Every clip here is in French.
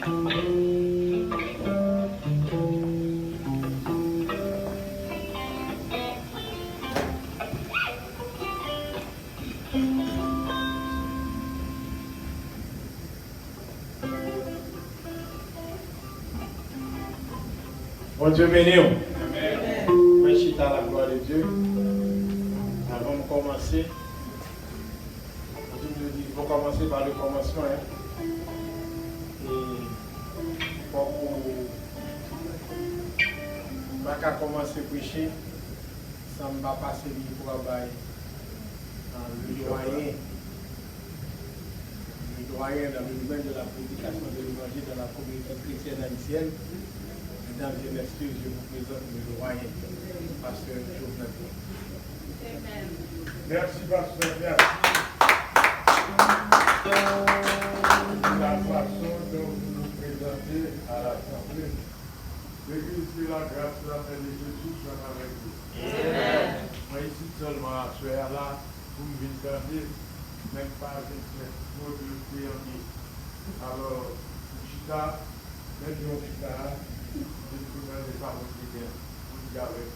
Bon Dieu béni. Merci à la gloire de Dieu. Avant de commencer, il faut commencer par le commencement. Et pour pas commencer à prêcher, ça ne va pas passer pour travail le doyen dans le domaine de la prédication de l'évangile dans la communauté chrétienne haïtienne. Mesdames et messieurs, je vous présente le doyen, pasteur Jovenel. Merci, pasteur. Merci. La façon dont vous nous présentez à l'Assemblée, que la grâce de la paix de Jésus soit avec vous. Amen. Moi, ici seulement à ce là, vous me venez même pas avec les mots de prière. Alors, Chita, même si on Chita, je vous mets des paroles de Dieu, vous gardez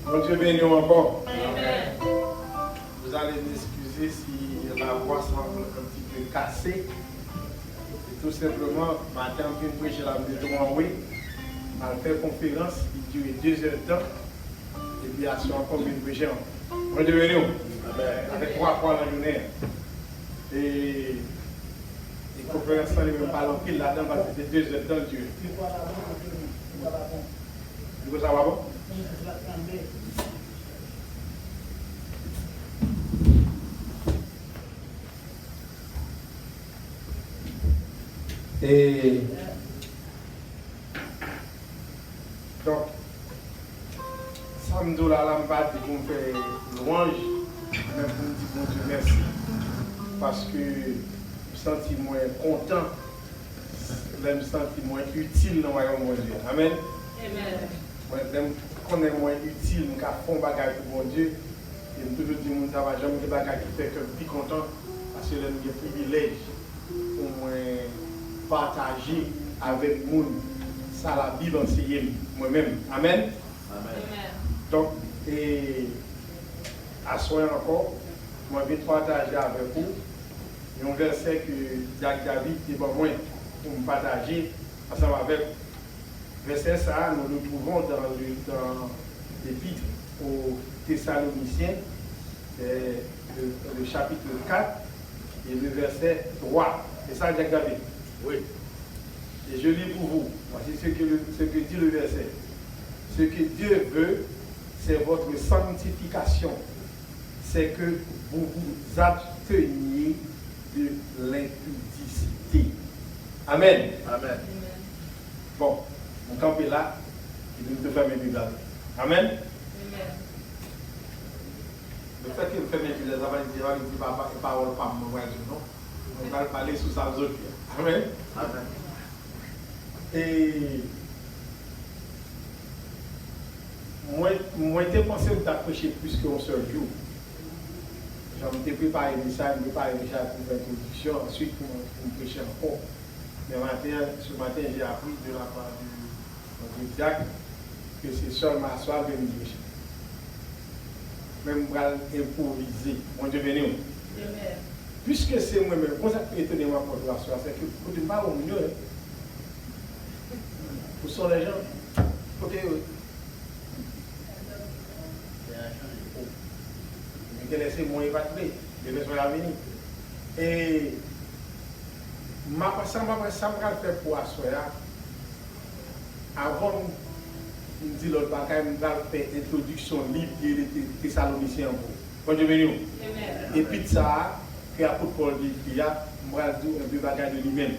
Bon Dieu béni encore. Amen. Vous allez m'excuser si la voix semble un petit peu cassée. Et tout simplement, matin, je viens prêcher la maison en oui. Je fait conférence qui dure 2 heures de temps. Et puis, je suis encore une prêcher. Bon Dieu béni. Avec 3 fois la journée. Et la conférence n'est même pas longue là-dedans parce que c'est 2 heures de temps. Dieu. Du coup, ça va bon? Et donc, samedi la lampada pour me faire louange, même pour me dire bon Dieu merci, parce que je me sens moins content, je me sens moins utile dans le royaume de Dieu. Amen. Amen. Quand on est moins utile, on fait un bagage pour mon Dieu, et je toujours dis que ça va jamais des bagages qui fait que je suis plus content, parce que j'ai un privilège pour moi partager avec les gens. Ça la Bible enseigne moi-même. Amen. Amen. Donc, et à ce moment encore, moi je vais partager avec vous un verset que Jacques David est pour moi pour me partager ensemble avec verset ça, nous le trouvons dans l'épître aux Thessaloniciens, le chapitre 4 et le verset 3. C'est ça Jacques David. Oui. Et je lis pour vous. Voici ce que dit le verset. Ce que Dieu veut, c'est votre sanctification. C'est que vous vous absteniez de l'impudicité. Amen. Amen. Bon, on campe là et nous te fermer les Bibles. Amen. Amen. Le fait que nous fermons les Bibles, ça va dire papa et parole pas moi non. On va parler sous sa zone. Amen. Amen. Et moi, j'ai pensé que t'approcher plus qu'un seul jour. J'ai préparé des messages, pour l'introduction, ensuite pour me prêcher encore. Mais ce matin, j'ai appris de la part du diacre que c'est seulement à soir de me prêcher. Même pour improviser. Mon Dieu béni. Puisque c'est moi-même, quand ça peut étonner moi pour la soirée, c'est que vous ne pas au milieu. Où sont les gens? Ok, oui. Je vais laisser mon évacuer, je vais laisser venir. Et ça m'a fait pour asseoir. Avant, je me dis l'autre bagaille, je vais faire introduction libre des Thessaloniciens. Quand je viens. Et puis ça, que l'apôtre Paul dit, je vais dire un peu bagaille de lui-même.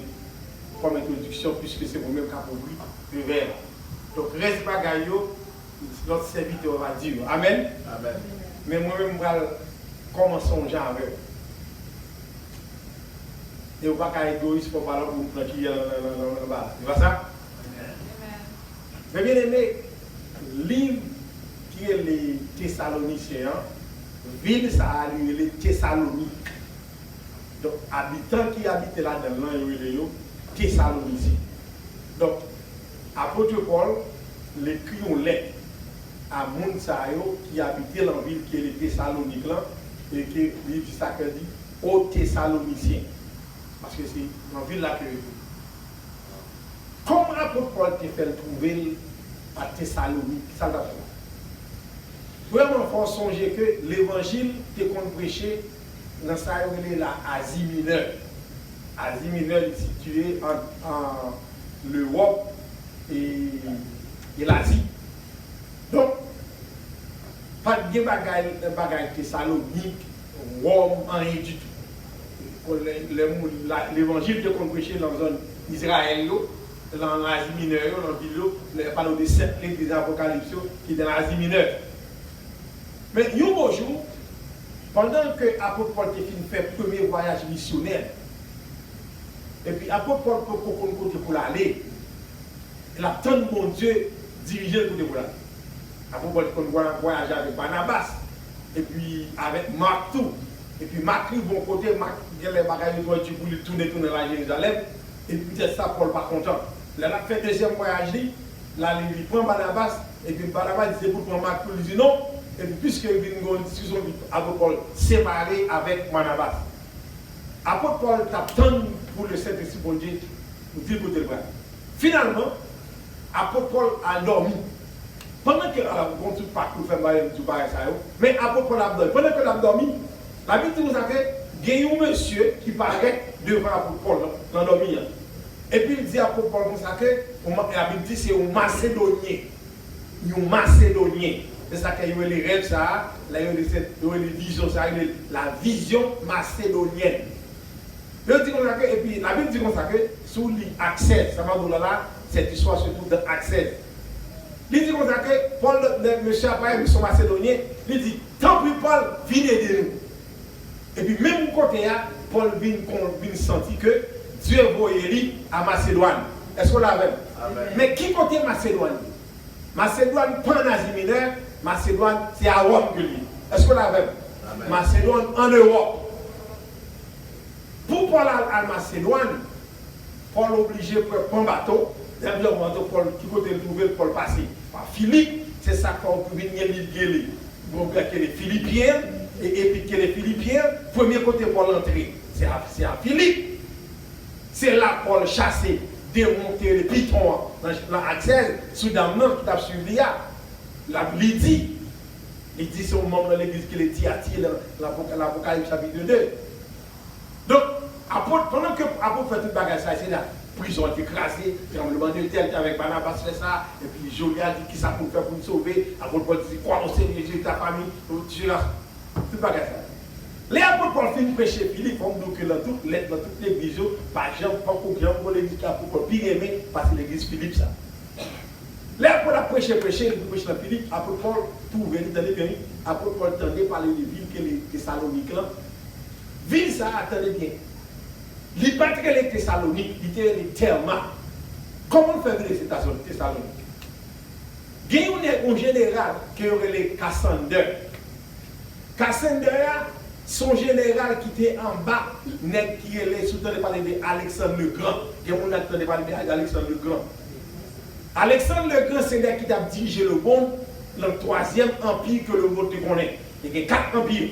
Comme introduction, puisque c'est vous-même qui avez compris le verre. Donc, reste bagaille, notre serviteur va dire. Amen. Amen. Mais moi-même, je vais commencer en genre avec. Et on ne va pas être égoïste pour parler pour planquer là-bas. Tu vois ça? Mais bien aimé, le livre qui est les Thessaloniciens, ville, ça a les Thessaloniques. Donc, habitants qui habitaient là dans l'an Thessalonicie. Donc, apôtre Paul, l'écrit une lettre à Mounsayo qui habitait dans la ville qui est les Thessaloniques là, et qui dit ça que dit aux Thessaloniciens. Parce que c'est dans la ville là que. Comment apôtre Paul te fait trouver à Thessalonique? Ça va faire. Vraiment, il faut songer que l'évangile te qu'on prêché dans ça, il est la Asie mineure. Asie mineure est située en l'Europe et l'Asie. Donc, pas de bagaille Thessalonique, Rome, rien du tout. L'évangile que qu'on prêché dans la zone d'Israël, dans l'Asie mineure, dans la ville, parle de 7 livres des Apocalypses qui est dans l'Asie mineure. Mais un beau jour, pendant que l'apôtre Paul fait le premier voyage missionnaire, et puis l'apôtre Paul pour l'aller, il a tant de mon Dieu dirigé le côté pour l'aller. L'apôtre Paul voyage avec Barnabas, et puis avec Marc tout. Et puis Marc, bon côté, Marc, il y a les bagages de voiture pour lui tourner à Jérusalem, et puis c'est ça, Paul pas content. Il a fait le deuxième voyage, là, il prend Barnabas, et puis Barnabas dit pour prendre Marc, il dit non. Et puis, puisque il y a une discussion avec Paul séparé avec Barnabas, apôtre Paul t'attend pour le Saint-Esprit, bon Dieu, pour dire pour te le voir. Finalement, apôtre Paul a dormi. Pendant que, alors, on ne peut pas tout faire tout pareil ça, mais apôtre Paul a dormi. Pendant qu'il a dormi, la Bible nous a fait, il y a un monsieur qui paraît devant apôtre Paul, dans dormi. Et puis il dit à apôtre Paul, la Bible dit c'est un Macédonien. Un Macédonien. C'est ça qu'il y a les rêves, ça, là, il y a les visions, ça, la vision macédonienne. Et puis la Bible dit comme ça que sous l'accès, ça va nous là, cette histoire se trouve dans l'accès. Il dit comme ça que Paul, le monsieur après, son macédonien, il dit, tant pis Paul, viens aider nous. Et puis même côté là, Paul vient sentir que Dieu voyait à Macédoine. Est-ce qu'on l'avait? Mais qui côté Macédoine? Macédoine, pas en Asie mineure, Macédoine, c'est à Rome que lui. Est-ce qu'on l'avait? Macédoine en Europe. Pour Paul à Macédoine, Paul est obligé de prendre un bateau. D'ailleurs, Paul, qui côté le trouver, Paul passer par Philippe, c'est ça qu'on peut venir l'île. Donc, il y a les Philippiens, et puis les Philippiens, premier côté Paul entrer, c'est à Philippe. C'est là Paul chassé, démonter les pitons dans Axel, soudainement, qui a suivi là. Lydie, c'est un membre de l'église qui est Thyatire dans l'Apocalypse chapitre 2. Donc, pendant que l'apôtre fait tout le bagage, c'est la prison est écrasée, tremblement de terre avec Barnabas fait ça, et puis Jolia dit qui ça pour faire pour nous sauver, l'apôtre Paul dit quoi, on sait Jésus, ta famille, tu l'as, tout le bagage. Les apôtres Paul finissent prêcher Philippe, on nous que dans toutes les églises, par exemple, pas pour l'église qui a pour pire aimé, parce que l'église Philippe ça. Là, pour la prêcher, il prêche dans Philippe, après Paul, pour venir dans les pays, après Paul tendait parler des villes que les Thessaloniques là. Ville ça, attendez bien. Les pas que les Thessaloniques, ils étaient les Therma. Comment on fait venir les Thessaloniques? Il y a un général qui est les Cassander. Cassander, son général qui était en bas, qui est sous-tendu par Alexandre le Grand. Il y a un qui est parlé d'Alexandre le Grand. Alexandre le Grand, c'est lui qui a dirigé le monde, le troisième empire que le monde connaît. Il y a 4 empires.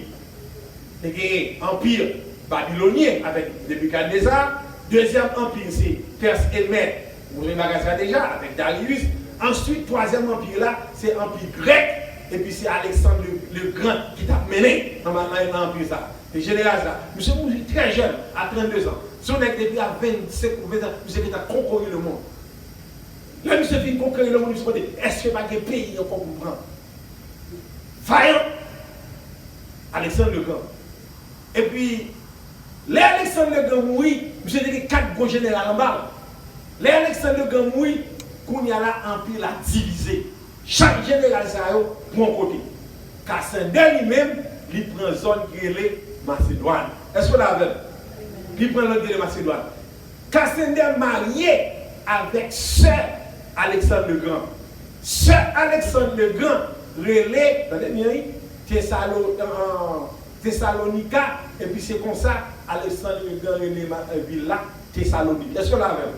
Il y a un empire babylonien avec Nebuchadnezzar. Deuxième empire, c'est Perse et Mède. Vous avez magasin déjà avec Darius. Ensuite, troisième empire là, c'est l'empire grec. Et puis c'est Alexandre le Grand qui t'a mené dans l'empire ça. Le général ça. Monsieur Mouji, très jeune, à 32 ans. Si on est depuis à 25 ou 20 ans, monsieur qui a conquéri le monde. Là, monsieur qui a conquéri le monde, monsieur dit, est-ce que pas des pays encore pour prendre? Faillant. Alexandre le Grand. Et puis, les Alexandre le Grand mourit, monsieur dit 4 gros généraux en bas. Les Alexandre le Grand mourit, qu'on y a là, empire la divisé. Chaque général ça pour un côté. Cassander lui-même, il prend zone qui est Macédoine. Est-ce que vous l'avez? Il prend l'autre de Macédoine. Cassander marié avec sœur Alexandre le Grand. Sœur Alexandre le Grand relais, Thessalonica, et puis c'est comme ça, Alexandre le ville là, Thessalonique. Est-ce que là même?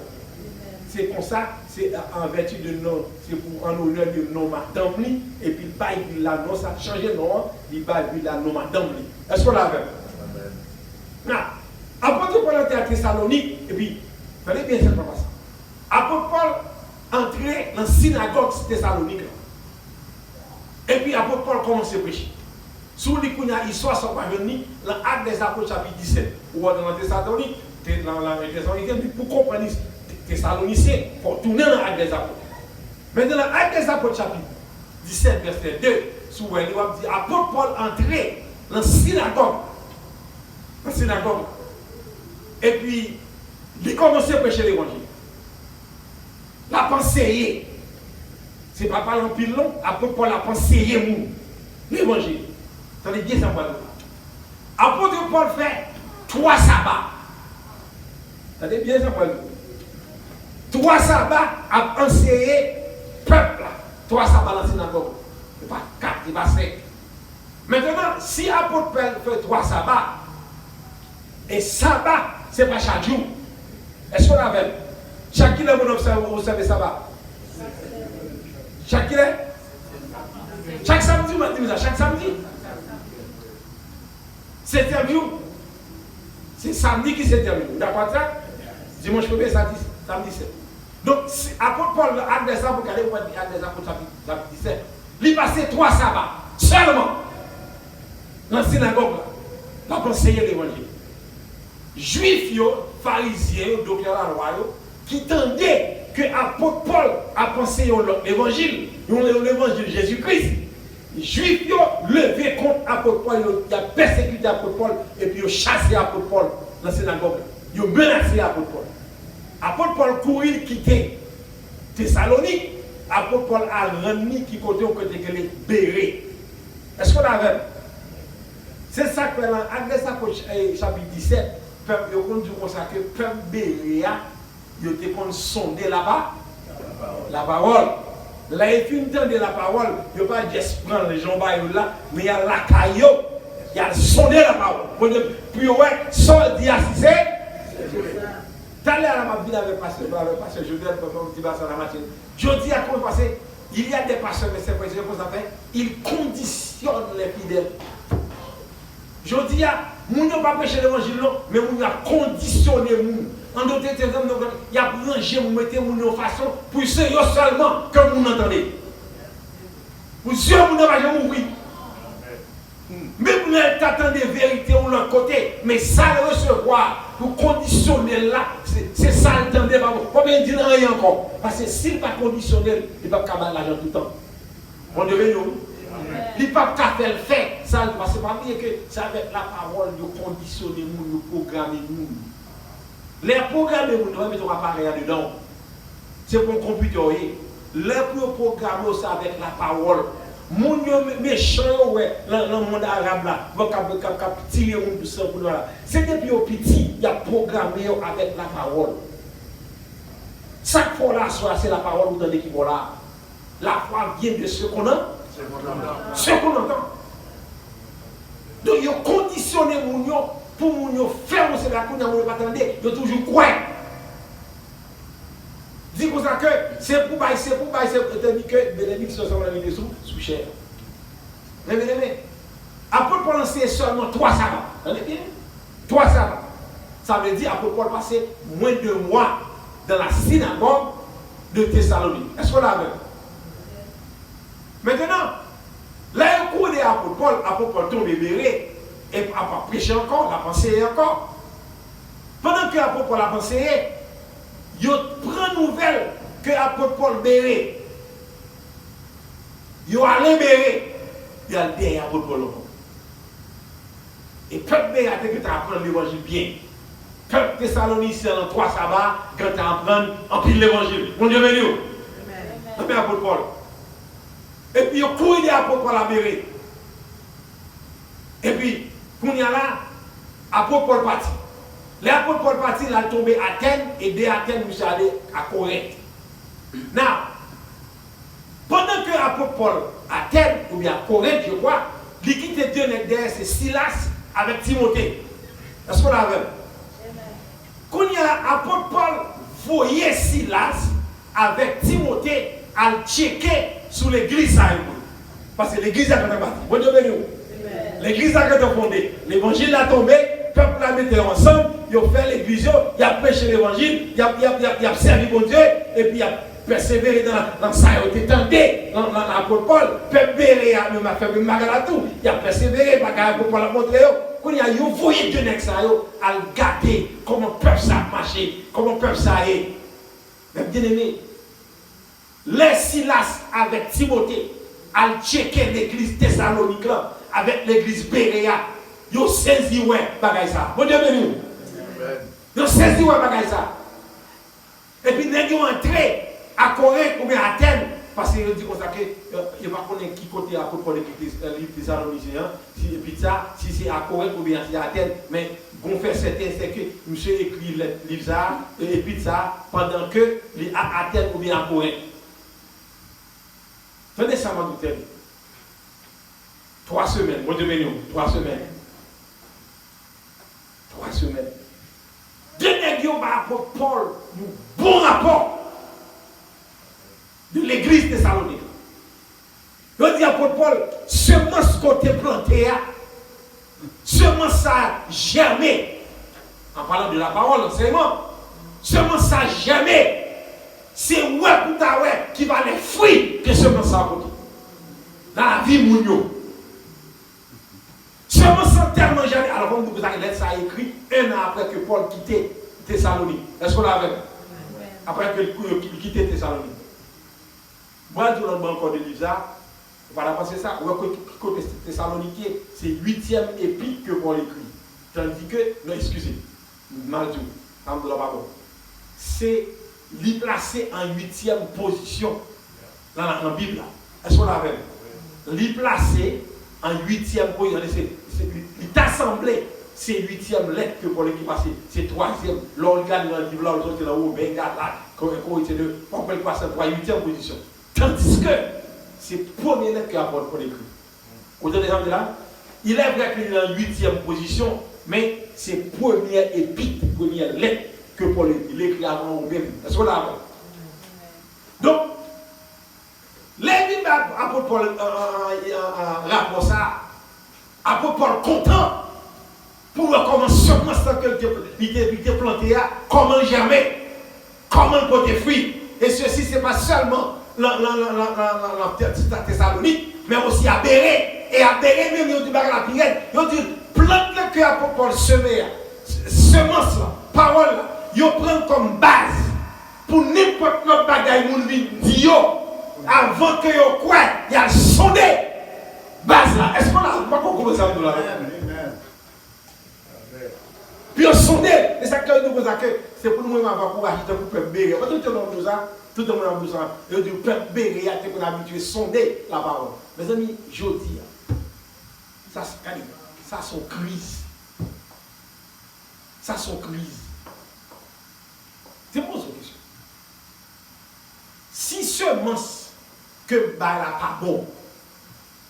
C'est comme ça, c'est en vertu de nom, c'est pour en honneur de nom madame, et puis il Bible là, non, ça a changé non, il Bible là, non madame. Est-ce que là même? Maintenant, apôtre Paul était à Thessalonique, et puis, fallait bien ça, pas ça. Apôtre Paul entrait dans la synagogue Thessalonique. Et puis apôtre Paul commence à prêcher. Sous l'Ikounia, histoire sont pas venus dans l'acte des apôtres chapitre 17. Ou dans Thessalonique, dans la Thessalonique, pour comprendre Thessaloniciens, il faut tourner dans l'acte des apôtres. Maintenant, dans l'acte des apôtres chapitre 17, verset 2, sous il va dire, apôtre Paul entrait dans la synagogue. Dans la synagogue. Et puis, il commence à prêcher l'évangile. La pensée, c'est pas parler en pile long, apôtre Paul a pensé l'évangile. Attendez bien ça, moi. Apôtre Paul fait 3 sabbats. Attendez bien ça, moi. 3 sabbats à enseigner peuple. 3 sabbats dans la synagogue. Ce n'est pas 4, ce n'est pas 5. Maintenant, si apôtre Paul fait 3 sabbats, et sabbat, ce n'est pas chaque jour. Est-ce qu'on a vu? Chaque qui vous observez sabbat? Chaque samedi, chaque samedi. C'est terminé. C'est samedi qui s'est terminé. D'accord ça? Dimanche 1er, samedi 7. Donc, apôtre Paul, l'acte des apôtres, vous allez voir l'acte des apôtres, chapitre 17. Il passait 3 sabbats seulement dans la synagogue. Là, pour enseigner l'évangile. Juifs, pharisiens, docteurs à la loi, qui tendaient que l'apôtre Paul a pensé l'évangile, l'évangile de Jésus-Christ. Les Juifs ont levé contre l'apôtre Paul, ils ont persécuté l'apôtre Paul, et puis ils ont chassé l'apôtre Paul dans la synagogue. Ils ont menacé l'apôtre Paul. L'apôtre Paul courait quitter Thessalonique. L'apôtre Paul a remis qui côté au côté que les bérés. Est-ce qu'on a vu? C'est ça que dans l'acte des apôtres, chapitre 17, peuple, ils ont dit comme ça que le peuple béréa, ils ont sondé là-bas la parole. Là, il finit de la parole, il ne pas juste prendre les gens là, mais il y a la caillou, il y a sondé la parole. Puis, ouais, sol dit assisé. T'as l'air à ma vie avec pasteur Jodel, comme dit ça la matinée. Je dis à comment passer, il y a des pasteurs, mais c'est pas ce qu'on appelle, ils conditionnent les fidèles. Je dis à, nous ne pas prêcher l'évangile, mais nous avons conditionné nous. En d'autres termes, il y a rangé, vous mettez nous en façon pour ceux seulement que vous entendez. Pour ceux qui ne vont jamais mourir. Mais vous attendez vérité de l'autre côté, mais ça le recevoir, pour conditionner là, c'est ça le temps. Combien de rien encore? Parce que s'il n'est pas conditionnel, il ne va pas avoir l'argent tout le temps. On devait nous. Il ne va pas faire le fait. Ça, parce que pas bien que c'est avec la parole de conditionner nous, de programmer nous. Les programmes, vous devez mettre un appareil dedans. C'est pour le computer. Les programmes, c'est avec la parole. Mon méchant, dans le monde arabe, là, vous tirer mon sang pour là. C'est depuis au petit, il y a programmé avec la parole. Chaque fois là, c'est la parole vous donnez qui va là. La foi vient de ce qu'on a. Ce qu'on entend. Donc, il a conditionné mon pour nous faire ce qu'on ne pas attendre, il toujours quoi. Dis comme ça que c'est pour bailler, c'est-à-dire que Bénédicte se sont mis sous chair. Mais, après pour lancer seulement 3 sabbats, vous entendez bien? 3 sabbats. Ça veut dire après pour passer moins de mois dans la synagogue de Thessalonique. Est-ce qu'on l'a vu? Maintenant, là, il court des apôtres Paul tombe libéré. Et après prêcher encore, la pensée encore. Pendant que l'apôtre Paul a pensé, il prend nouvelle que l'apôtre Paul béré. Il a allé béré. Il a dit à l'apôtre Paul. Et peuple béré a dit que tu apprends l'évangile bien. Peuple Thessaloniciens dans 3 sabbats, quand tu apprends en pile l'évangile. Mon Dieu béni. Amen. Apôtre Paul. Et puis il court des apôtres Paul à béré. Et puis, quand il y a là, apôtre Paul parti. L'apôtre Paul parti, il a tombé à Athènes, et de Athènes, il est allé à Corinthe. Now, pendant que l'apôtre Paul à Athènes, ou bien à Corinthe, je crois, L'équité de Dieu derrière, c'est Silas avec Timothée. Est-ce qu'on l'avait? Quand il y a l'apôtre Paul, voyez Silas avec Timothée à le checker sur l'église. Parce que l'église a été bâtie. Bon Dieu béni. L'église a été fondée. L'évangile a tombé, le peuple l'a mis ensemble, ils ont fait l'église, ils ont prêché l'évangile, ils ont servi bon Dieu, et puis ils ont persévéré dans ça. Ils ont été tentés dans l'apôtre Paul. Le peuple béni a fait le magalatou. Il a persévéré, l'apôtre Paul a montré. Quand il y a eu, vous voyez Dieu à le garder, comment le peuple ça marche, comment le peuple ça est. Mais bien aimé, les Silas avec Timothée, à checker l'église Thessalonique avec l'église Béréa, ils ont saisi ouais, bagay ça. Bon Dieu béni. Ils ont saisi ouais, bagay ça. Et puis, ils ont entré à Corée ou bien à Athènes. Parce qu'il dit comme ça que il ne va pas connaître qui côté à propos de l'église Thessaloniciens. Et puis ça, si c'est à Corée ou bien si c'est à Athènes. Mais bon fait certain, c'est que monsieur écrit le livre ça, et puis ça, pendant que les à Athènes ou bien à Corée. Tenez ça, ma douteur. 3 semaines, bon Dieu béni, 3 semaines. 3 semaines. Deux nègres par rapport Paul, un bon rapport de l'église de Thessalonique. Je dis à Paul, seulement ce côté planté, seulement ça jamais, en parlant de la parole, l'enseignement, seulement ça jamais, c'est ouais pour ta ouais qui va les fruits que seulement ça côté. Dans la vie mounio. Seulement ça tellement jamais. Alors comme vous avez ça a écrit 1 an après que Paul quittait Thessalonique. Est-ce qu'on l'avait? Après qu'il quittait Thessalonique. Moi, je vous encore de l'Isa, voilà, parce que ça, côté Thessalonique, c'est 8e épître que Paul écrit. Tandis que, non, excusez, mal dit, c'est l'y placé en 8e position dans la Bible. Est-ce qu'on l'avait? L'y placé en 8e position. Il assemblé, c'est 8e lettre que Paul écrit passé, c'est 3e. L'organe dans le livre, l'autre est là haut, ben, là, comme il était de, on peut le passer en 8e position. Tandis que c'est la première lettre que Paul écrit. Vous avez des gens là? Il est vrai qu'il est en 8e position, mais c'est la première épître, première lettre que Paul écrit avant ou même. Est-ce qu'on l'a? Donc, les Bibles, apôtre Paul rapport ça, apôtre Paul content pour voir comment seulement ça que il était planté, comment jamais, comment porter fruit. Et ceci, ce n'est pas seulement la Thessalonique, mais aussi à Béret. Et à Béret, même, ils ont dit la pirate. Ils ont dit, plante le cœur pour Paul semer, semence, parole, ils prennent comme base pour n'importe quel bagaille, moun dit avant que vous quoi, il y a sondé base là. Est-ce qu'on a pas compris ça là? Puis on sondé, et ça que nous que c'est pour nous avoir courage pour peuple béret. Parce que tout le monde nous a, tout le monde a besoin. Et du peuple béret, c'est qu'on a habitué à sonder la parole. Mes amis, je dis, ça sont crise. Ça sont crise. C'est pose une question. Si seulement que bah là pas bon,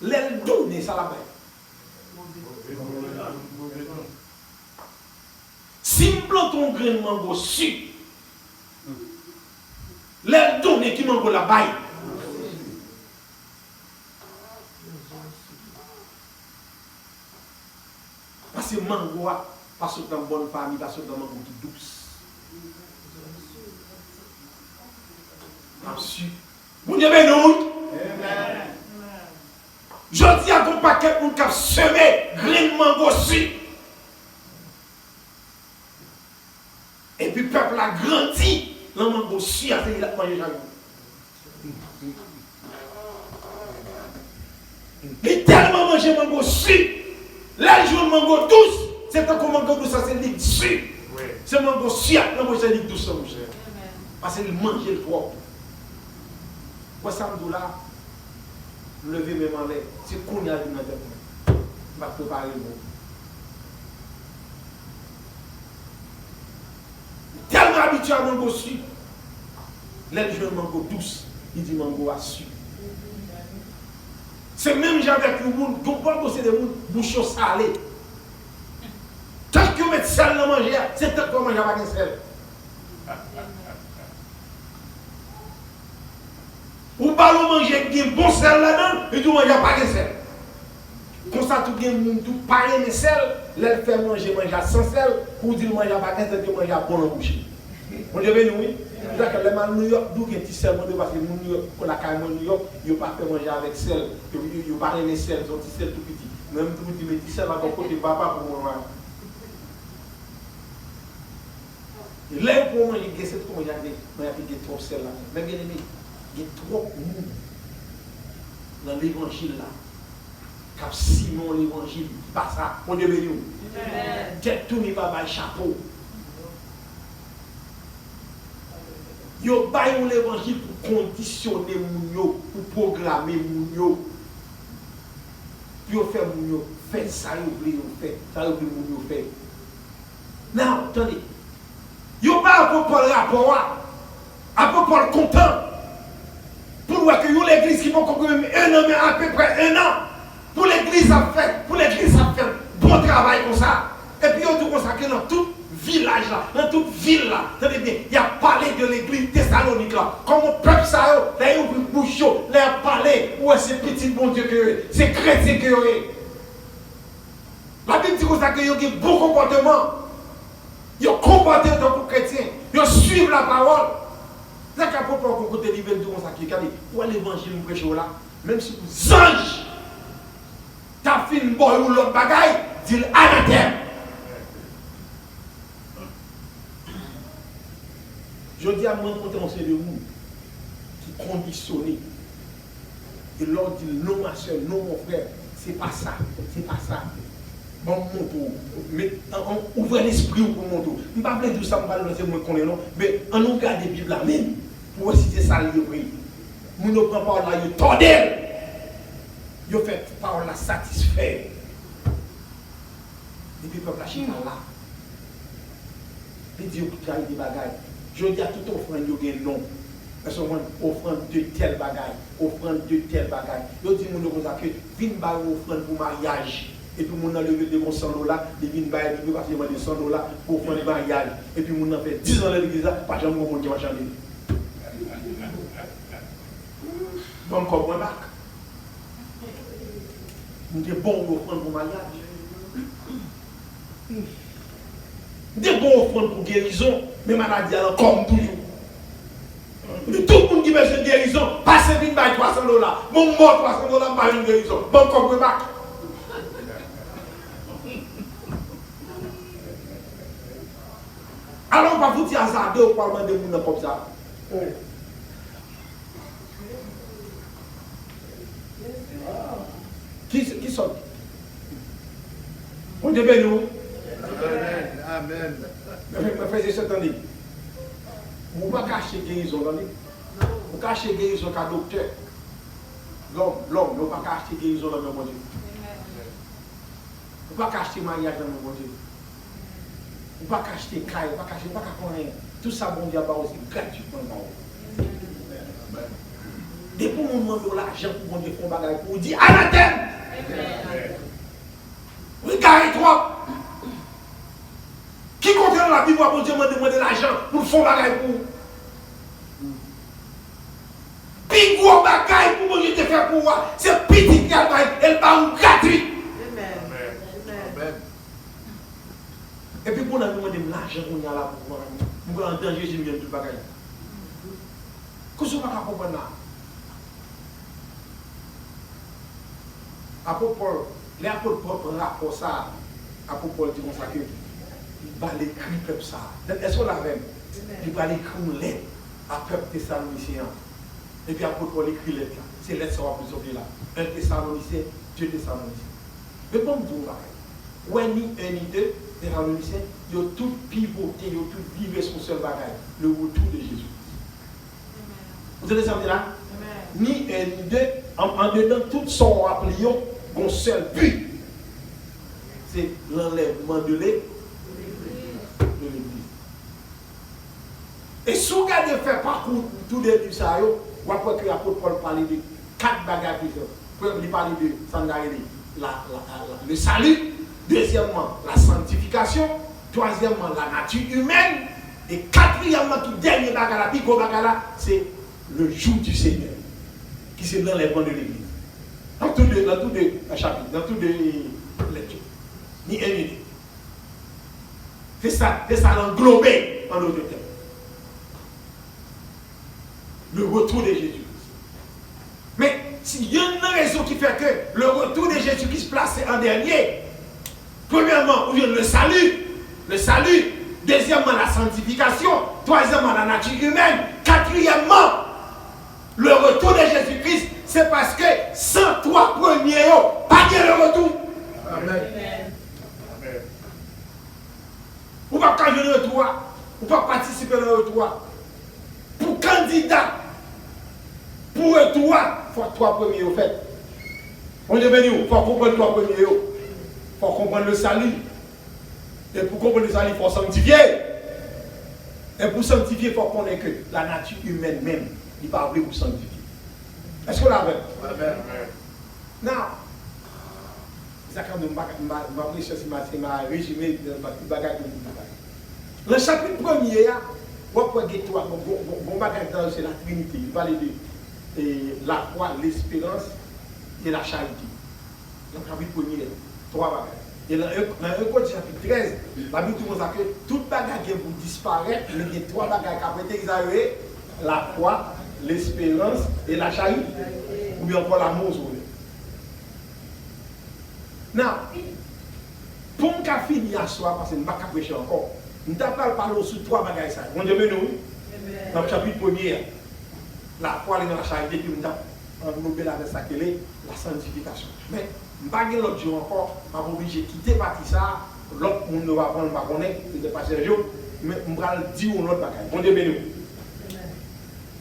l'aile donner ça la paye. Si nous plantons un grain de mango sucre, l'aile donner qui mango la paye. Parce que mango parce que dans une bonne famille, parce que dans mango qui douce. Absolument. Vous avez nous? Je dis à ton paquet pour qu'il semé grain de mango sucre. Et puis le peuple a grandi. Le mango sucre, il a mangé jamais. Il a tellement mangé mango sucre. Là, il joue le mango douce. C'est un mango douce, ça c'est le sucre. C'est mango sucre, c'est le douce. Parce qu'il mange le propre. Moi, ça me dit là, lever mes mains, c'est qu'on y a une tête. Je vais préparer le mot. Tellement habitué à mango sucre. Là, je veux mango douce. Il dit mango à sucre. C'est même gens avec le monde, qu'on peut bosser des monde bouchon salé. Tant que vous mettez sel dans manger, c'est tant que vous mangez pas de sel. Ou pas vous manger un bon sel là-dedans, et vous mangez pas de sel. Comme ça, tout le monde tout pareil de sel, elle fait manger sans sel, pour dire manger pas de sel, manger bon en bouche. Vous devez nous, oui? C'est-à-dire que les gens de New York, d'où il y a un petit sel, parce que New York, pour la carrière de New York, ils n'ont pas fait manger avec sel, ils n'ont pas aimé sel, ils ont petit sel tout petit. Même tout petit, mais petit sel à ton côté, papa pour moi. Et là, pour moi, il y a trop de sel là. Même bien aimé, il y a trop de monde dans l'évangile là. Car Simon l'évangile, pas ça, on devait nous. Tête tournée par le chapeau. Yo baillons l'évangile pour conditionner moun pour programmer moun pour faire moun faire ça yo fait, ça yo moun fait. Non, attendez. Yo pas pour parler rapport à Paul content pour voir que l'église qui va comprendre un an mais à peu près un an pour l'église a fait bon travail comme ça et puis on tout consacré dans tout village là, dans toute ville là, tenez bien, il a parlé de l'église Thessalonique là. Comme on peuple ça, là, il a ouvert bouche, il a parlé, où est ce petit bon Dieu que c'est chrétien que la Bible dit comme ça qu'il y a un bon comportement. Il a comporté en tant que chrétien, il suit la parole. C'est qu'à propos qu'on côté livre de comme ça qui est où est l'évangile nous prêche là, même si vous anges, t'as fait une bonne ou l'autre bagaille, dit anathème. Je dis à moi, quand on sait de vous, qui conditionné. Et l'on dit non, ma soeur, non, mon frère, c'est pas ça, c'est pas ça. Bon, mon tour, mais on ouvre l'esprit pour mon tour. Je ne vais pas parler de ça, je ne vais pas dire qu'on est non, mais on nous garde la Bible là même, pour si c'est ça le prix. Nous ne prenons pas là, nous tordons. Nous faisons parole là satisfait. Et puis, le peuple là, là. Et Dieu qui travaille des bagages. Je dis à tout offrande, il y a un nom. Parce qu'on offrande de tel bagaille, offrande de tel bagaille. Je dis à que vin ba offrande pour mariage. Et puis mon a levé de mon 100 $, les vin ba il va faire de 100 $ pour offrande de mariage. Et puis mon a fait 10 ans dans l'église, pas jamais mon monde qui va chanter. Bon comme bac. Nous sommes bons pour offrande pour mariage. Des bons offrandes pour guérison, mais maladie alors comme toujours. Mais tout le monde qui veut une guérison, passez vite par 300 $. Mon mort 300 $, pas une guérison. Bon comme bac. Alors on va vous dire hasardeux au parlement de monde comme ça. Qui sont? On est bien nous. Amen. Mais frère, c'est attendez. Vous ne pouvez pas cacher guérison, attendez. Vous cachez guérison qu'un docteur. L'homme, ne peut pas cacher guérison dans le même Dieu. Vous ne pouvez pas cacher mariage dans le même Dieu. Vous ne pouvez pas cacher caille, vous ne pouvez pas cacher, vous ne pouvez pas rien. Tout ça, bon Dieu, aussi gratuitement. Et pour nous demander l'argent pour bon Dieu faire un bagage, pour dire anathème. Regardez-toi. Qui compte dans la Bible pour Dieu me demander l'argent pour faire un bagage pour vous? Puis gros bagage pour Dieu te faire pour moi, c'est petit qui a elle va gratuit. Amen. Et puis pour nous demander l'argent pour nous là pour moi, nous en danger j'ai mis tout bagage. Qu'est-ce que vous pas comprendre là? Apôtre Paul, les apôtres Paul prennent rapport ça. Apôtre Paul dit comme ça que il va l'écrire comme ça. Est-ce qu'on l'a même? Il va l'écrire une lettre à peuple thessalonicien. Et puis apôtre Paul écrit lettre là. C'est lettre ça va plus sortir là. Un Thessalonicien, deux Thessaloniciens. Mais bon, vous voyez, ouais ni un ni deux Thessaloniciens, ils ont tout pivoté, ils ont tout vivé son seul bagage, le retour de Jésus. Vous avez entendu là? Ni un ni deux, en dedans, tout son rappelé, un seul but. C'est l'enlèvement de l'église. Et si vous regardez faire parcours tout début ça, vous voyez que l'apôtre Paul parlait de 4 bagages. il parle de le salut. Deuxièmement, la sanctification. Troisièmement, la nature humaine. Et quatrièmement, tout dernier bagala, c'est le jour du Seigneur, qui c'est dans les bancs de l'église. Dans tous les chapitres, dans tous les lectures. Ni un ni deux. C'est ça l'englobé en d'autres termes. Le retour de Jésus-Christ. Mais s'il y a une raison qui fait que le retour de Jésus-Christ placé en dernier, premièrement, le salut, deuxièmement, la sanctification, troisièmement, la nature humaine, quatrièmement, le retour de Jésus-Christ, c'est parce que sans trois premiers, pas de le retour. Amen. Amen. Ou pas quand je le retour, ou pas participer au retour. Pour candidat, pour retour, il faut trois premiers au fait. On dit, il faut comprendre trois premiers. Il faut comprendre le salut. Et pour comprendre le salut, il faut sanctifier. Et pour sanctifier, il faut connaître que la nature humaine même, il ne parle pas pour sanctifier. Est-ce que vous l'avez? Non. C'est quand je vais résumer le bagage de le chapitre premier, c'est la Trinité. Il parle de la foi, l'espérance et la charité. Le chapitre premier, trois bagages. Et dans 1 Corinthiens chapitre 13, la Bible dit que tout bagage qui vous disparaît, il y a trois bagages qui ont été la foi, l'espérance et la charité. Ou bien encore l'amour. Non, pour nous finir à soi, parce que nous ne pouvons pas prêcher encore, nous ne parlons sur trois bagages. On dit nous, dans le chapitre premier, la foi et la charité, puis nous avons la sanctification. Mais je ne vais pas l'autre jour encore, je suis obligé de quitter partie ça, l'autre monde ne va pas connaître, ce n'est pas Sergio, mais je vais dire un autre bagage. On dit nous.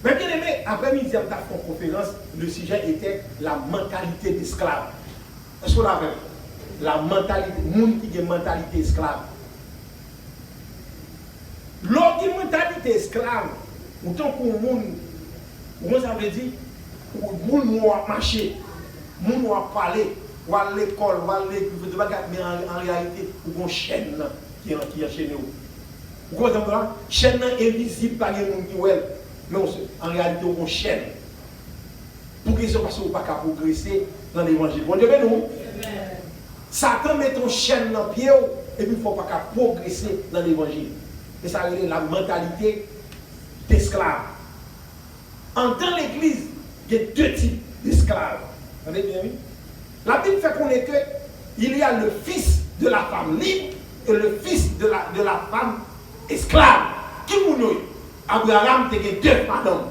Mais bien aimé, après-midi, on a fait une conférence, le sujet était la mentalité d'esclave. Est-ce que vous l'avez? La mentalité, le monde qui a une mentalité esclave. L'autre mentalité esclave, autant pour le monde, ça veut dire, le monde va marcher, le monde va parler, va à l'école, va à l'école, mais en réalité, il y a une chaîne qui est chez nous. Vous comprenez? La chaîne invisible par les gens qui voient, mais en réalité, il y a une chaîne. Pour que ça passe, pas progresser dans l'évangile. Bon Dieu, nous. Satan met une chaîne dans le pied et puis il ne faut pas progresser dans l'évangile. Et ça c'est la mentalité d'esclave. En dans l'église, il y a deux types d'esclaves. Vous avez bien vu? La Bible fait qu'on est que il y a le fils de la femme libre et le fils de la femme esclave. Qui vous nous? Abraham était deux femmes.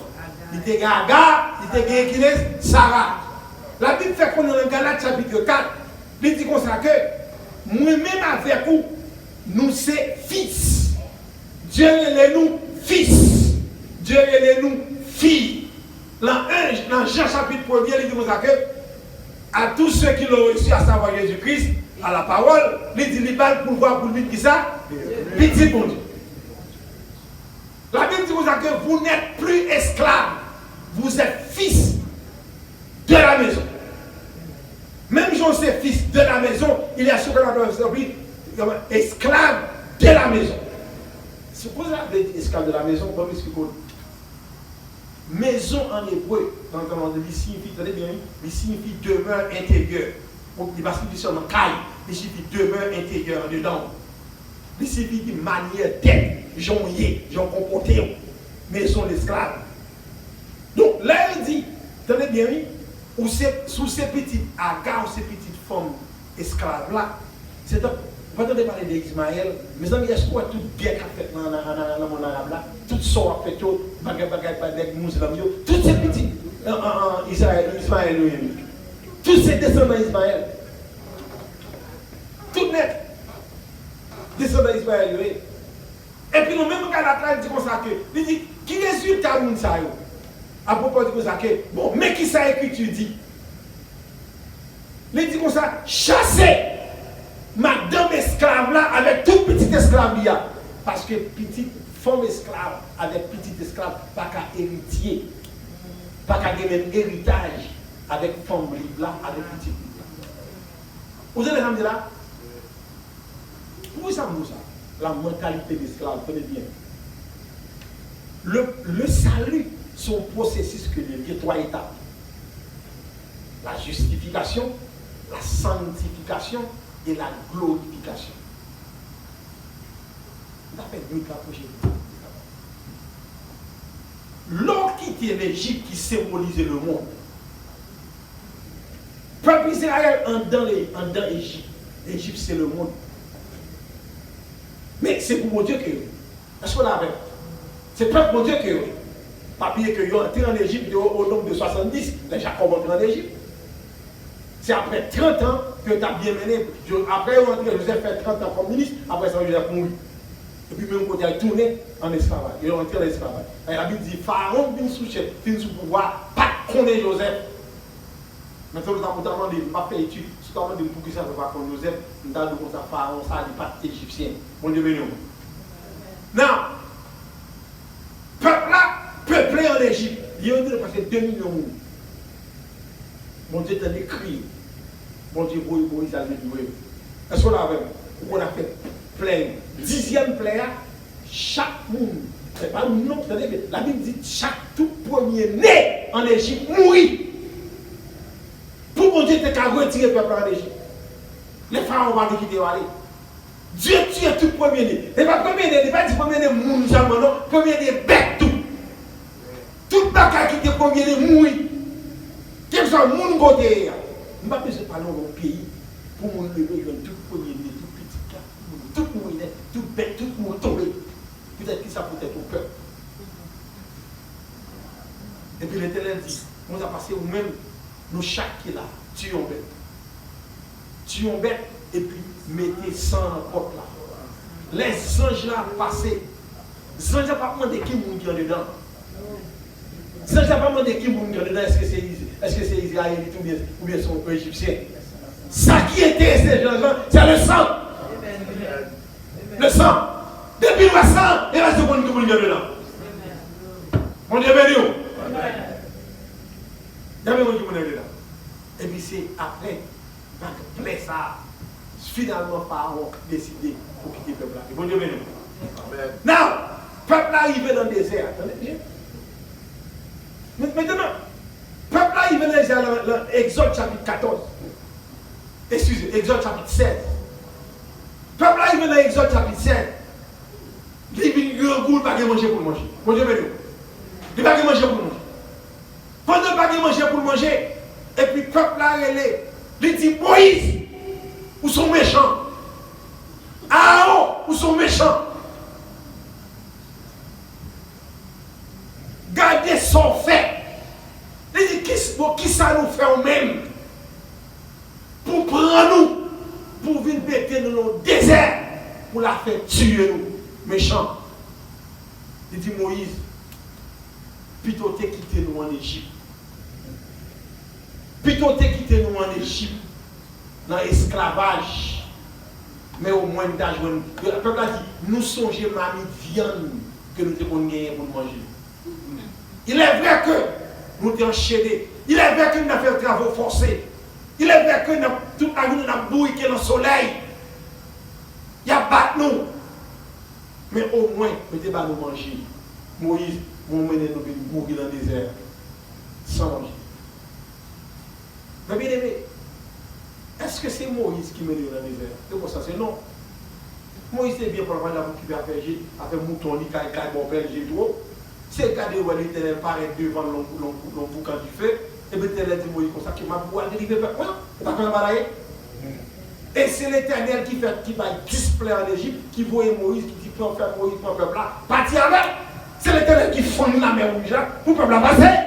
Il était Agar, il était Sarah. La Bible fait qu'on est dans Galates chapitre 4. Il dit comme ça que moi-même avec vous, nous sommes fils. Dieu est nous fils. Dieu est nous filles. Dans Jean chapitre 1er, il dit comme ça que à tous ceux qui l'ont reçu à savoir Jésus-Christ, à la parole, il dit libéral pour voir pour lui qui ça? Petit bon Dieu. La Bible dit comme ça que vous n'êtes plus esclaves. Vous êtes fils de la maison. Même Joseph, fils de la maison, il y a ce qu'on appelle esclave de la maison. C'est quoi ça, esclave de la maison? Bon, maison en hébreu, il signifie, il signifie demeure intérieure. Parce qu'il dit seulement caille, il signifie demeure intérieure en dedans. Il signifie manière d'être, j'en comporter, maison d'esclave. Donc là, il dit, tenez bien, oui, ou sous ces petites agas, ou ces petites femmes esclaves là, c'est un. Vous entendez parler d'Ismaël, mes amis, est-ce qu'on a toute guerre qui a fait dans le monde arabe là, tout ça a fait, bagay, musulmans, toutes ces petites Ismaël, tous ces descendants d'Ismaël, tout net, descendants d'Ismaël, et puis le même cas il dit comme ça que, il dit, qui résultat moun sa yo? À propos de ça que, bon, mais qui ça écrit, dit? Il dit comme ça, chassez madame esclave là avec toute petite esclave là. Parce que petite femme esclave avec petite esclave, pas qu'à héritier, pas qu'à gagner héritage. avec femme libre là, avec petit libre là. Vous allez me dire là? Pourquoi ça me dit ça? La mentalité d'esclave, tenez bien. Le salut, son processus que il y a 3 étapes. La justification, la sanctification et la glorification. On a fait 2 cas pour l'on quittait l'Égypte qui symbolisait le monde. Peuple Israël en dans l'Égypte. L'Égypte c'est le monde. Mais c'est pour mon Dieu que est-ce qu'on a fait? C'est peuple mon Dieu que papier que yo entré en Égypte au nombre de 70, les Jacob entré en Égypte. C'est après 30 ans que tu as bien mené. Après, Joseph fait 30 ans comme ministre, après ça, Joseph mourit. Et puis même quand il a tourné en esclavage, il est entré en esclavage. Et la Bible dit, Pharaon vient sous chef, vient sous pouvoir, pas connaître Joseph. Maintenant, nous avons demandé, je ne vais pas faire étude, si tu as demandé pour qui ça ne va pas connaître Joseph, nous avons dit que Pharaon, ça n'est pas égyptien. Mon Dieu béni. Non, peuple là, peuplé en Égypte, il y a passé 2 millions de monde. Mon Dieu t'a écrit. Mon Dieu, Moïse a dit, est-ce qu'on a fait? On a fait plein. 10e plein, chaque monde. C'est pas un nom, la Bible dit chaque tout premier né en Égypte mourit. Pour mon Dieu, tu as retiré le peuple en Égypte. Les pharaons vont quitter aller. Dieu tue tout premier né. Et pas premier né, il pas dit premier né moun jamais non, premier né bête tout. Tout le bagage qui était premier né mourit. Quel soit moun côté. Je ne vais pas parler dans mon pays pour mon lever tout premier né, tout petit cas, tout mourir, tout bête, tout mourir tomber. Peut-être que ça peut être au peuple. Et puis l'Éternel dit, on a passé nous-mêmes, nous chaque qui est là, tuons bête. Tuons bête et puis mettez sang dans la porte là. Les anges là passé. Les anges n'ont pas demandé qui est dedans. Les anges n'ont pas demandé qui est dedans. Est-ce que c'est Israélite ou bien son Égyptien? Ça qui était ces gens-là, c'est le sang. Le sang. Depuis le sang, il reste de bon Dieu dedans. Mon Dieu béni. Il y avait mon Dieu dedans. Et puis c'est après, après ça, finalement, Pharaon décidé pour quitter le peuple là. Bon Dieu béni. Now, le peuple arrivé dans le désert. Attendez bien. Maintenant, le peuple arrivé dans le désert, dans Exode chapitre 14. Excusez, Exode chapitre 16. Le peuple arrivé dans Exode chapitre 16. Il ne va pas manger pour manger. Mon Dieu béni. Il ne va pas manger pour manger. Pendant qu'il ne va pas manger pour manger, et puis le peuple là, il dit Moïse, où sont méchants? Aaron, où sont méchants? Gardez son fait. Il dit qui ça nous fait au même? Pour prendre nous, pour venir péter dans le désert, pour la faire tuer nous, méchants. Il dit Moïse, plutôt t'es quitté nous en Égypte. Plutôt t'es quitté nous en Égypte, dans l'esclavage. Mais au moins, le peuple a dit, nous songeons à la viande que nous devons gagner pour manger. Il est vrai que nous sommes enchaînés. Il est vrai que nous avons fait des travaux forcés. Il est vrai que toute la journée nous avons bouillé dans le soleil. Il y a battu nous. Mais au moins, mettez pas nous manger. Moïse, vous menez nous mourir dans le désert. Sans manger. Mais bien aimé, est-ce que c'est Moïse qui mène dans le désert? C'est pour ça, c'est non. Moïse est bien pour le moment qui va faire avec mouton, il caille, bon père, j'ai tout. C'est quand l'Éternel paraît devant l'emboucan du feu, et bien l'Éternel dit Moïse comme ça, qui m'a boire dérivé vers moi. T'as fait un balaye? Et c'est l'Éternel qui va display en Égypte, qui voit Moïse, qui dit prends faire Moïse, prends peuple là, parti avec. C'est l'Éternel qui fonde la mer rouge là, pour le peuple là passer.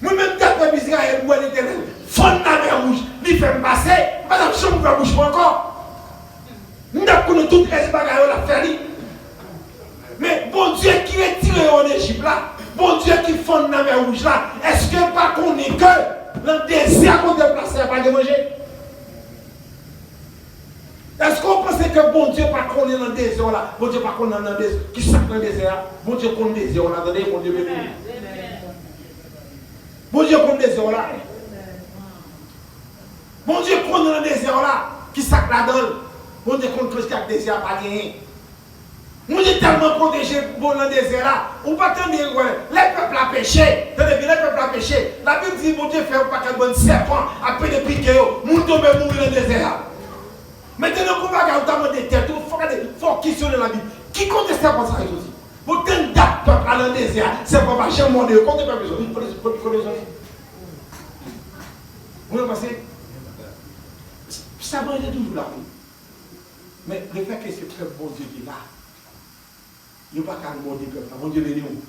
Moi-même, quand le peuple Israël, moi l'Éternel, fonde la mer rouge, il fait me passer, madame, je ne peux bouger pas encore. Nous avons tout les bagages à faire. Mais bon Dieu qui est tiré en Égypte là, bon Dieu qui fonde la mer rouge là, est-ce que pas qu'on est que dans le désert qu'on déplace à pas de manger? Est-ce qu'on pense que bon Dieu pas qu'on est dans le désert là, bon Dieu pas qu'on est dans le désert, qui sac dans le désert, bon Dieu qu'on est dans le désert, on a donné, bon Dieu béni. Bon Dieu qu'on est dans le désert là. Bon Dieu, qu'on est dans le désert là, qui sac la donne. Bon Dieu, qu'on crée le désert pas gagné. Bon Dieu, tellement protégé pour le désert là. On pas attendre, les peuples à péché. Tenez bien, les peuples à péché. La Bible dit, bon Dieu, fait pas qu'un bon serpent, après de piquer, moun tombe mourir dans le désert. Maintenant, qu'on va garder des têtes, il faut questionner la Bible. Qui compte ce serpent ça aussi? Pour tant de peuple dans le désert, c'est pas jamais mourir. Comptez pas besoin. Il faut les autres. Vous avez passé? Ça va être toujours là. Mais le fait que c'est très bon Dieu qui est là, il n'y a pas qu'à demander peuple. Bon Dieu béni nous.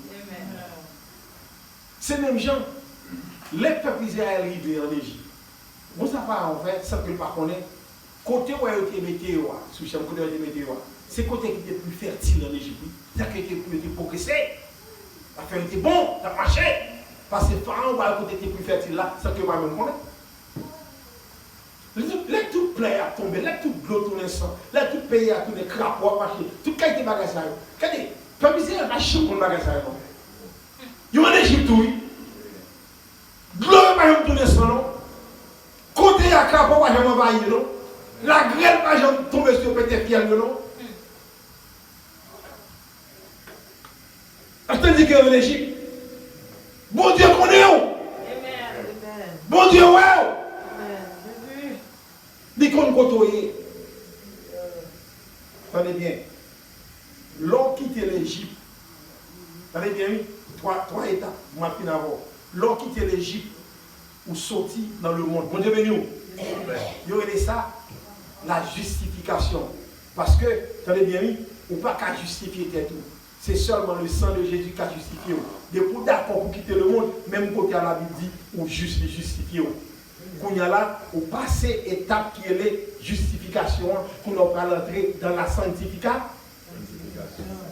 C'est même gens, les peuples israéliens arrivés en Égypte. Bon, ça va en fait, sans que le pas connaît. Côté où il était météo, sous le côté où il était météo, c'est côté qui était plus fertile en Égypte. C'est qui était progressé. L'affaire était bon, ça marchait. Parce que le pharaon, le côté était plus fertile là, sans que moi même connaisse. Là, tout plaît à tomber, là, tout l'eau tourne sang, là, tout pays à tourner, crapaud à marcher, tout qualité de bagage. Regardez, pas misère, la chambre de bagage. Il y a en Égypte, oui. L'eau va jamais tourner sang, non. Côté à crapaud, va jamais envahir, non. La grêle va jamais tomber sur le petit fiel, non. Tandis qu'en Égypte, bon Dieu connaît où? Bon Dieu, ouais. Dit qu'on côtoie. Attendez bien. L'on quitte l'Égypte. Attendez bien, oui. Trois étapes. Moi, fin avant. L'on quitte l'Égypte ou sorti dans le monde. Bon Dieu béni nous. Il y aurait ça, la justification. Parce que, attendez bien, oui, on ne peut pas justifier tout. C'est seulement le sang de Jésus qui a justifié. Des pour d'accord pour quitter le monde, même côté à la Bible dit, ou juste justifier. Qu'on y a là, au passé étape qui est la justification, qu'on va rentrer dans la sanctification.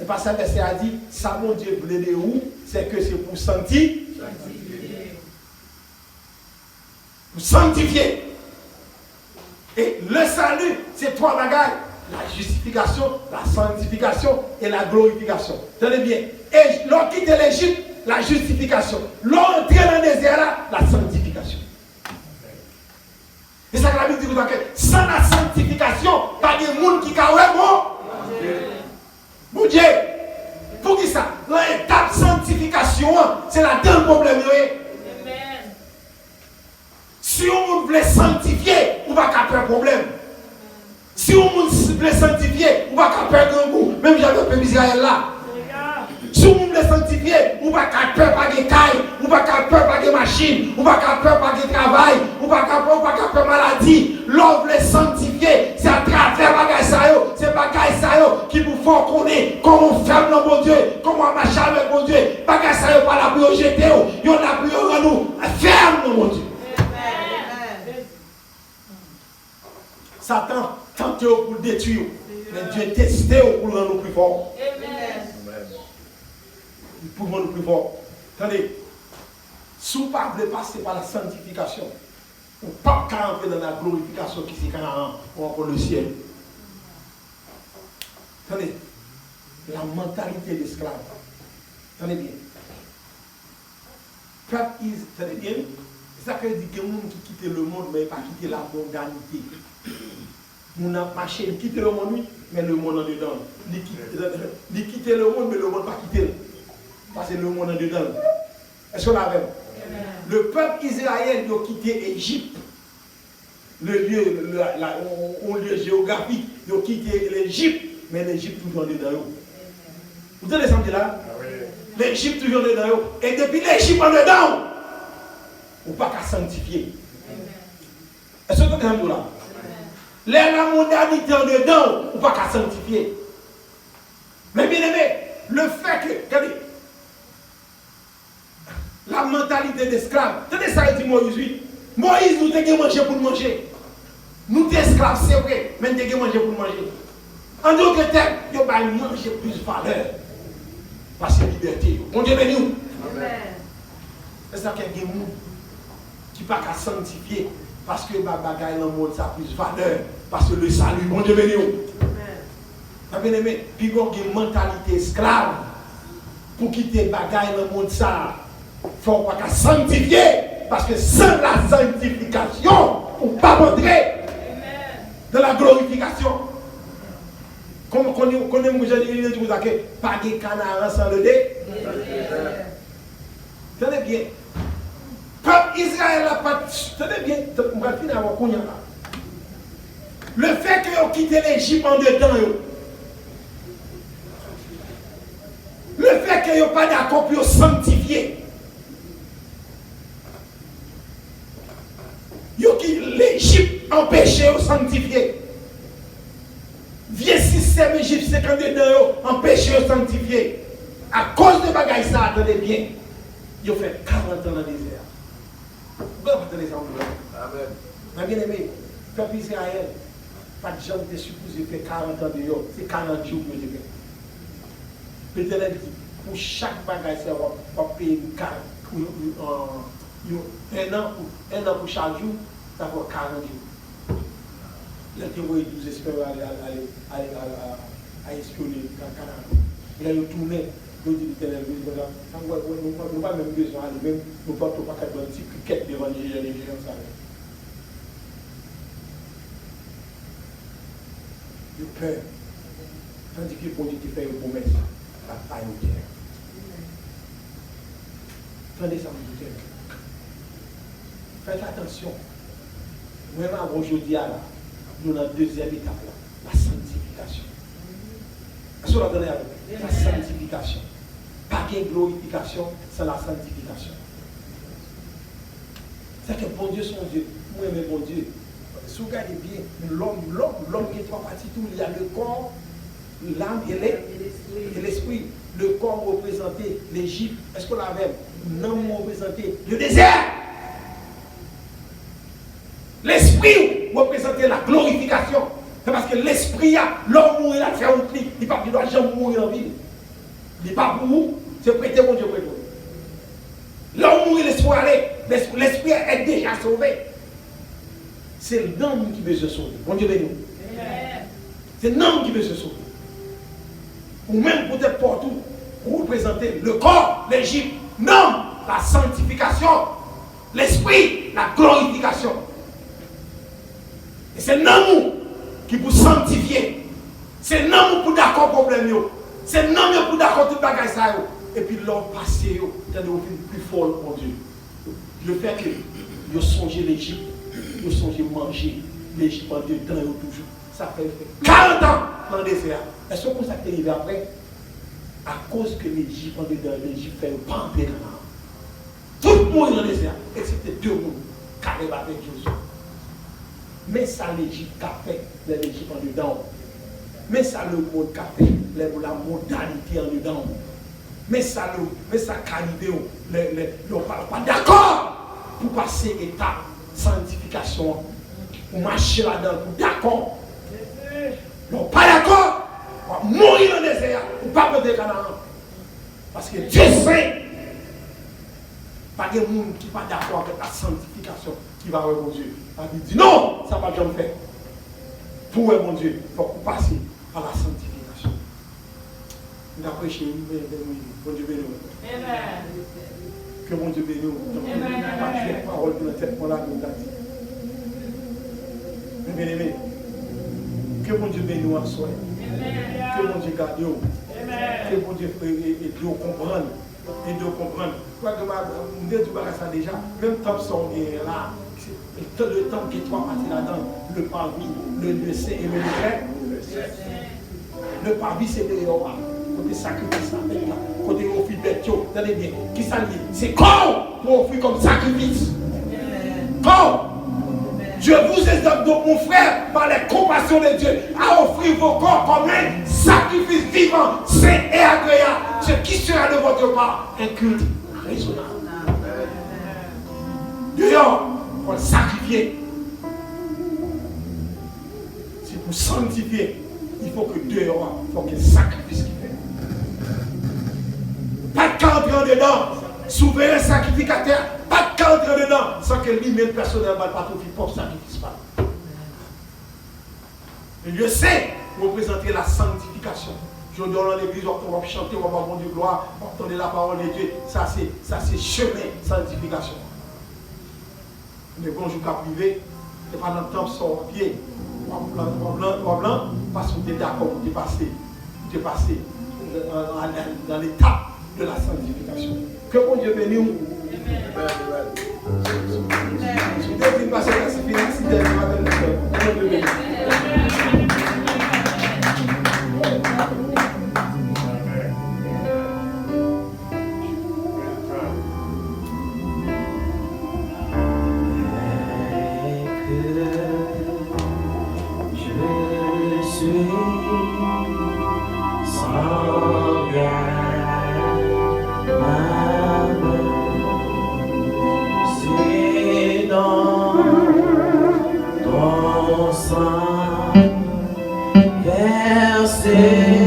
Et parce que le verset a dit, ça mon Dieu voulait de où, c'est que c'est pour sanctifier. Pour sanctifier. Et le salut, c'est trois bagages. La justification, la sanctification et la glorification. Tenez bien. Et l'on quitte l'Égypte, la justification. L'on entre dans le désert là, la sanctification. Et ça que la Bible dit que sans la sanctification, pas de monde qui a mon Dieu. Pour qui ça? L'étape sanctification, c'est la dernière problème. Si on veut sanctifier, on va pas faire problème. Si on veut sanctifier, on va pas perdre un goût. Même j'avais un peu Israël là. Si on veut sanctifier, on va pas peur par des cailles, on va pas peur par des machines, on va pas peur par des travail, on va pas peur maladie. L'homme veut sanctifier, c'est à travers bagage ça yo, c'est bagage ça yo qui vous font connaître comment on ferme le bon Dieu, comment on marche avec bon Dieu. Bagage ça yo pas la plus jeter, yo la plus rendre nous ferme le bon Dieu. Satan tente pour le détruire, mais Dieu testé pour le rendre plus fort. Pour rendre plus fort. Attendez, si vous ne voulez pas passer par la sanctification, vous ne pouvez pas entrer dans la glorification qui c'est Canaan ou encore le ciel. Attendez, la mentalité d'esclave. Attendez bien. Attendez bien. C'est ça que dit que les gens qui quittent le monde, mais pas quitter la mondanité. On a marché, il quitte le monde, oui, mais le monde en dedans. Il quitte le monde, mais le monde pas quitter. Parce que le monde en dedans. Est-ce qu'on a vu? Le peuple israélien a quitté l'Égypte. Le lieu géographique, il a quitté l'Égypte, mais l'Égypte toujours dedans. Vous avez senti là? L'Égypte toujours dedans. Et depuis l'Égypte en dedans, on ne peut pas sanctifier. Est-ce que vous avez là? La mondanité en dedans, on ne peut pas sanctifier. Mais bien aimé, le fait que, regardez, la mentalité d'esclave, tenez ça, dit Moïse, oui. Moïse, nous devons manger pour manger. Nous sommes esclaves, c'est vrai, mais nous devons manger pour manger. En d'autres termes, nous devons manger plus de valeur. Parce que c'est liberté. Bon Dieu béni nous. C'est ça qu'il y a des gens qui ne peuvent pas sanctifier. Parce que les bagailles dans le monde, ça a plus de valeur. Parce que le salut, bon Dieu béni nous. Bien aimé, puis il y a une mentalité esclave. Pour quitter les bagailles dans le monde, ça. Il ne faut pas sanctifier, parce que sans la sanctification, on ne pas entrer dans la glorification. Comme on connaît, il dit pas de canard sans le dé. Tenez bien. Peuple Israël n'a pas. Tenez bien. On va finir avec Kounia. Le fait qu'ils ont quitté l'Égypte en dedans, le fait qu'ils n'ont pas d'accord pour sanctifier. L'Égypte empêchait de sanctifier. Vieux système égyptien quand dedans empêchait de sanctifier. À cause de bagaille ça, attendez bien. Ils ont fait 40 ans dans le désert. Vous attendez ça. Amen. Mais bien aimé, peuple Israël, pas de gens qui supposé faire 40 ans de yo, c'est 40 jours que je fais. L'Éternel dit, pour chaque bagaille, c'est on va payer un an pour chaque jour, ça fait 40 jours. Là, tu vois 12 espérants à espionner dans Canada. Il a retourné, il dit l'Éternel, on n'a pas même besoin d'aller, même nous ne portons pas qu'à un petit cricket devant les gens. De peur. Tandis que bon Dieu te fait une promesse, la paille au terre. Attendez ça, vous dites. Faites attention. Même aujourd'hui, nous sommes dans la deuxième étape, la sanctification. Est-ce que vous entendez avec la sanctification? Pas de glorification sans la sanctification. C'est que bon Dieu, son Dieu. Moi, mais bon Dieu. Si vous regardez bien, l'homme qui est trois parties, tout, il y a le corps, l'âme et l'esprit. Le corps représentait l'Égypte. Est-ce qu'on l'avait? L'âme représentait le désert. L'esprit représentait la glorification. C'est parce que l'esprit, l'homme mourir, il a fait un clic. Il ne doit jamais mourir en vie. Il n'est pas pour vous, c'est prêter mon Dieu prêter. L'homme mourir, l'esprit aller. L'esprit est déjà sauvé. C'est l'homme qui veut se sauver. Bon Dieu béni. C'est l'homme qui veut se sauver. Ou même peut-être partout, pour représenter le corps, l'Égypte. Non, la sanctification. L'esprit, la glorification. Et c'est l'homme qui vous sanctifier. C'est l'homme pour d'accord problème. C'est l'homme pour d'accord tout bagage ça. Et puis l'homme passé, il y a des plus fort, mon Dieu. Le fait que vous songez l'Égypte. Nous sommes manger l'Égypte en deux temps toujours. Ça fait 40 ans dans le désert. Est-ce que vous savez arrivé après? À cause que l'Égypte en dedans, l'Égypte fait pas entrer dans tout le monde dans le désert, excepté deux mondes, Caleb avec Josué. Mais ça l'Égypte a fait, l'Égypte en dedans. Mais ça le monde a fait, la modalité en dedans. Mais ça qualité, on ne parle pas d'accord pour passer étape. Sanctification, pour marcher là-dedans, pour d'accord. Non, pas d'accord, on va mourir dans le désert, ou pas pour des Canaan. Parce que Dieu sait, pas de monde qui n'est pas d'accord avec la sanctification qui va voir mon Dieu. Il dit non, ça ne va pas jamais faire. Pour voir mon Dieu, il faut passer à la sanctification. Nous avons prêché, bon Dieu béni. Amen. Que mon Dieu bénisse. Pas de parole de la tête pour la dit. Mais bien aimé, que mon Dieu bénisse en soi. Que mon Dieu garde. Que mon Dieu aide à comprendre. Et de comprendre. Quoi que je dis ça déjà, même temps sont là. Le temps qui est trois parties là-dedans, le parvis, le C et le Y. Le parvis, c'est le Yoa. Côté sacrifice, côté offrir bête, tenez bien, qui ça dit? C'est corps pour offrir comme sacrifice. Corps. Je vous exhorte donc, mon frère, par les compassions de Dieu, à offrir vos corps comme un sacrifice vivant, saint et agréable, ce qui sera de votre part un culte raisonnable. D'ailleurs, pour sacrifier, c'est pour sanctifier, il faut que Dieu il faut qu'il sacrifice qu'il fait. Pas de cas entrer dedans, souverain sacrificateur, pas de cas entrer dedans, sans que lui-même personnellement pas tout pour sacrifice pas. Et Dieu sait représenter la sanctification. Je dis dans l'église, on va chanter, on va voir mon Dieu gloire, on va entendre la parole de Dieu. Ça c'est chemin sanctification. Mais quand je suis privé, c'est pas dans le temps sur pied. Blanc, parce que tu es d'accord, tu es passé dans l'étape de la sanctification. Que mon Dieu bénisse nous. Si vous devez passer la sanctification, que mon Dieu bénisse. Verser